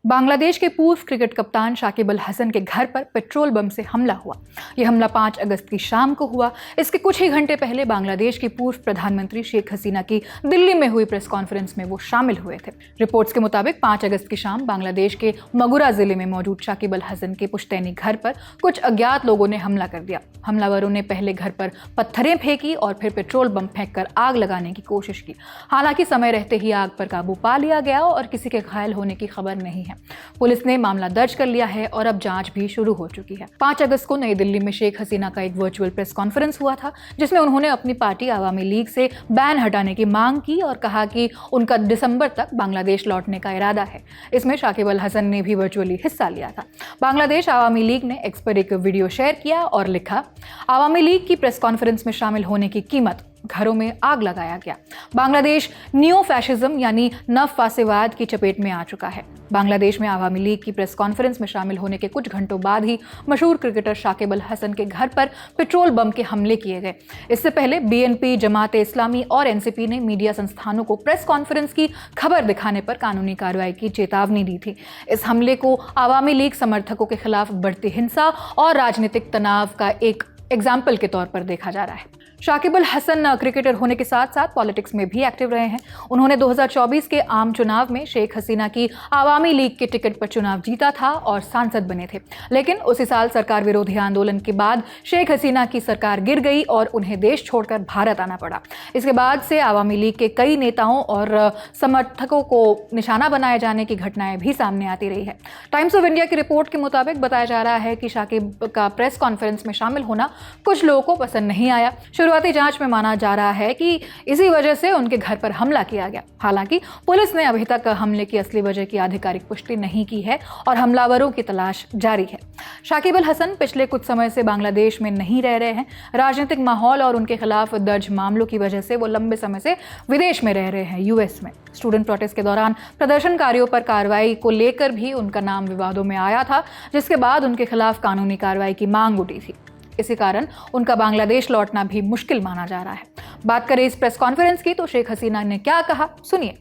बांग्लादेश के पूर्व क्रिकेट कप्तान शाकिब अल हसन के घर पर पेट्रोल बम से हमला हुआ। यह हमला 5 अगस्त की शाम को हुआ। इसके कुछ ही घंटे पहले बांग्लादेश की पूर्व प्रधानमंत्री शेख हसीना की दिल्ली में हुई प्रेस कॉन्फ्रेंस में वो शामिल हुए थे। रिपोर्ट्स के मुताबिक 5 अगस्त की शाम बांग्लादेश के मगुरा जिले में मौजूद शाकिब अल हसन के पुश्तैनी घर पर कुछ अज्ञात लोगों ने हमला कर दिया। हमलावरों ने पहले घर पर पत्थरें फेंकी और फिर पेट्रोल बम फेंककर आग लगाने की कोशिश की। हालांकि समय रहते ही आग पर काबू पा लिया गया और किसी के घायल होने की खबर नहीं है। पुलिस ने मामला दर्ज कर लिया है और अब जांच भी शुरू हो चुकी है। 5 अगस्त को नई दिल्ली में शेख हसीना का एक वर्चुअल प्रेस कॉन्फ्रेंस हुआ था, जिसमें उन्होंने अपनी पार्टी आवामी लीग से बैन हटाने की मांग की और कहा कि उनका दिसंबर तक बांग्लादेश लौटने का इरादा है। इसमें शाकिब अल हसन ने भी वर्चुअली हिस्सा लिया था। बांग्लादेश आवामी लीग ने एक्स पर एक वीडियो शेयर किया और लिखा, आवामी लीग की प्रेस कॉन्फ्रेंस में शामिल होने की कीमत, घरों में आग लगाया गया। बांग्लादेश नियो फैशिज्म यानी नवफासिवाद की चपेट में आ चुका है। बांग्लादेश में आवामी लीग की प्रेस कॉन्फ्रेंस में शामिल होने के कुछ घंटों बाद ही मशहूर क्रिकेटर शाकिब अल हसन के घर पर पेट्रोल बम के हमले किए गए। इससे पहले बीएनपी, जमात इस्लामी और एनसीपी ने मीडिया संस्थानों को प्रेस कॉन्फ्रेंस की खबर दिखाने पर कानूनी कार्रवाई की चेतावनी दी थी। इस हमले को आवामी लीग समर्थकों के खिलाफ बढ़ती हिंसा और राजनीतिक तनाव का एक एग्जाम्पल के तौर पर देखा जा रहा है। शाकिब अल हसन क्रिकेटर होने के साथ साथ पॉलिटिक्स में भी एक्टिव रहे हैं। उन्होंने 2024 के आम चुनाव में शेख हसीना की आवामी लीग के टिकट पर चुनाव जीता था और सांसद बने थे। लेकिन उसी साल सरकार विरोधी आंदोलन के बाद शेख हसीना की सरकार गिर गई और उन्हें देश छोड़कर भारत आना पड़ा। इसके बाद से आवामी लीग के कई नेताओं और समर्थकों को निशाना बनाए जाने की घटनाएं भी सामने आती रही है। टाइम्स ऑफ इंडिया की रिपोर्ट के मुताबिक बताया जा रहा है कि शाकिब का प्रेस कॉन्फ्रेंस में शामिल होना कुछ लोगों को पसंद नहीं आया। शुरुआती जांच में माना जा रहा है कि इसी वजह से उनके घर पर हमला किया गया। हालांकि पुलिस ने अभी तक हमले की असली वजह की आधिकारिक पुष्टि नहीं की है और हमलावरों की तलाश जारी है। शाकिब अल हसन पिछले कुछ समय से बांग्लादेश में नहीं रह रहे हैं। राजनीतिक माहौल और उनके खिलाफ दर्ज मामलों की वजह से वो लंबे समय से विदेश में रह रहे हैं, यूएस में। स्टूडेंट प्रोटेस्ट के दौरान प्रदर्शनकारियों पर कार्रवाई को लेकर भी उनका नाम विवादों में आया था, जिसके बाद उनके खिलाफ कानूनी कार्रवाई की मांग उठी थी। इसी कारण उनका बांग्लादेश लौटना भी मुश्किल माना जा रहा है। बात करें इस प्रेस कॉन्फ्रेंस की तो शेख हसीना ने क्या कहा, सुनिए।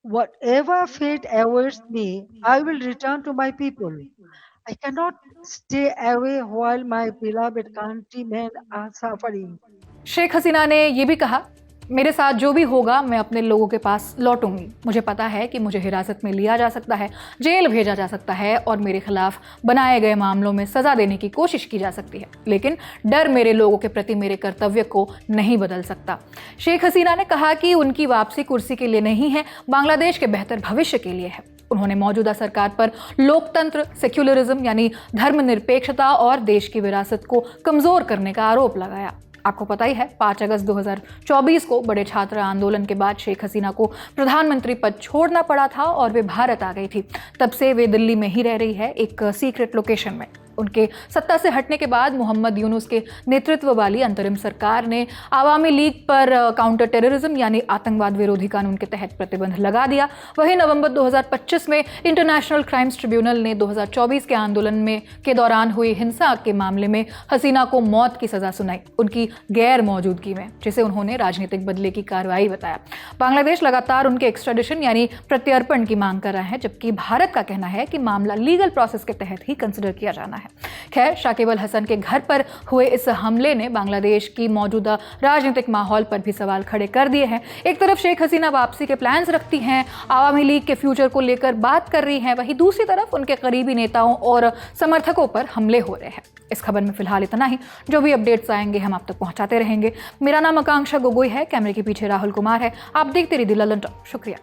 Whatever fate awaits me, I will return to my people. I cannot stay away while my beloved countrymen are suffering. Sheikh Hasina ने ये भी कहा, मेरे साथ जो भी होगा मैं अपने लोगों के पास लौटूंगी। मुझे पता है कि मुझे हिरासत में लिया जा सकता है, जेल भेजा जा सकता है और मेरे खिलाफ बनाए गए मामलों में सजा देने की कोशिश की जा सकती है, लेकिन डर मेरे लोगों के प्रति मेरे कर्तव्य को नहीं बदल सकता। शेख हसीना ने कहा कि उनकी वापसी कुर्सी के लिए नहीं है, बांग्लादेश के बेहतर भविष्य के लिए है। उन्होंने मौजूदा सरकार पर लोकतंत्र, सेक्युलरिज्म यानी धर्मनिरपेक्षता और देश की विरासत को कमजोर करने का आरोप लगाया। आपको पता ही है, 5 अगस्त 2024 को बड़े छात्र आंदोलन के बाद शेख हसीना को प्रधानमंत्री पद छोड़ना पड़ा था और वे भारत आ गई थी। तब से वे दिल्ली में ही रह रही है, एक सीक्रेट लोकेशन में। उनके सत्ता से हटने के बाद मोहम्मद यूनुस के नेतृत्व वाली अंतरिम सरकार ने आवामी लीग पर काउंटर टेररिज्म यानी आतंकवाद विरोधी कानून के तहत प्रतिबंध लगा दिया। वहीं नवंबर 2025 में इंटरनेशनल क्राइम्स ट्रिब्यूनल ने 2024 के आंदोलन में के दौरान हुई हिंसा के मामले में हसीना को मौत की सजा सुनाई, उनकी गैर मौजूदगी में, जिसे उन्होंने राजनीतिक बदले की कार्रवाई बताया। बांग्लादेश लगातार उनके एक्स्ट्राडिशन यानी प्रत्यर्पण की मांग कर रहा है, जबकि भारत का कहना है कि मामला लीगल प्रोसेस के तहत ही कंसिडर किया जाना है। खैर, शाकिब अल हसन के घर पर हुए इस हमले ने बांग्लादेश की मौजूदा राजनीतिक माहौल पर भी सवाल खड़े कर दिए हैं। एक तरफ शेख हसीना वापसी के प्लान्स रखती हैं, आवामी लीग के फ्यूचर को लेकर बात कर रही हैं, वहीं दूसरी तरफ उनके करीबी नेताओं और समर्थकों पर हमले हो रहे हैं। इस खबर में फिलहाल इतना ही। जो भी अपडेट्स आएंगे हम आप तक पहुंचाते रहेंगे। मेरा नाम आकांक्षा गोगोई है, कैमरे के पीछे राहुल कुमार है। आप देखते रहिए ललन टॉप। शुक्रिया।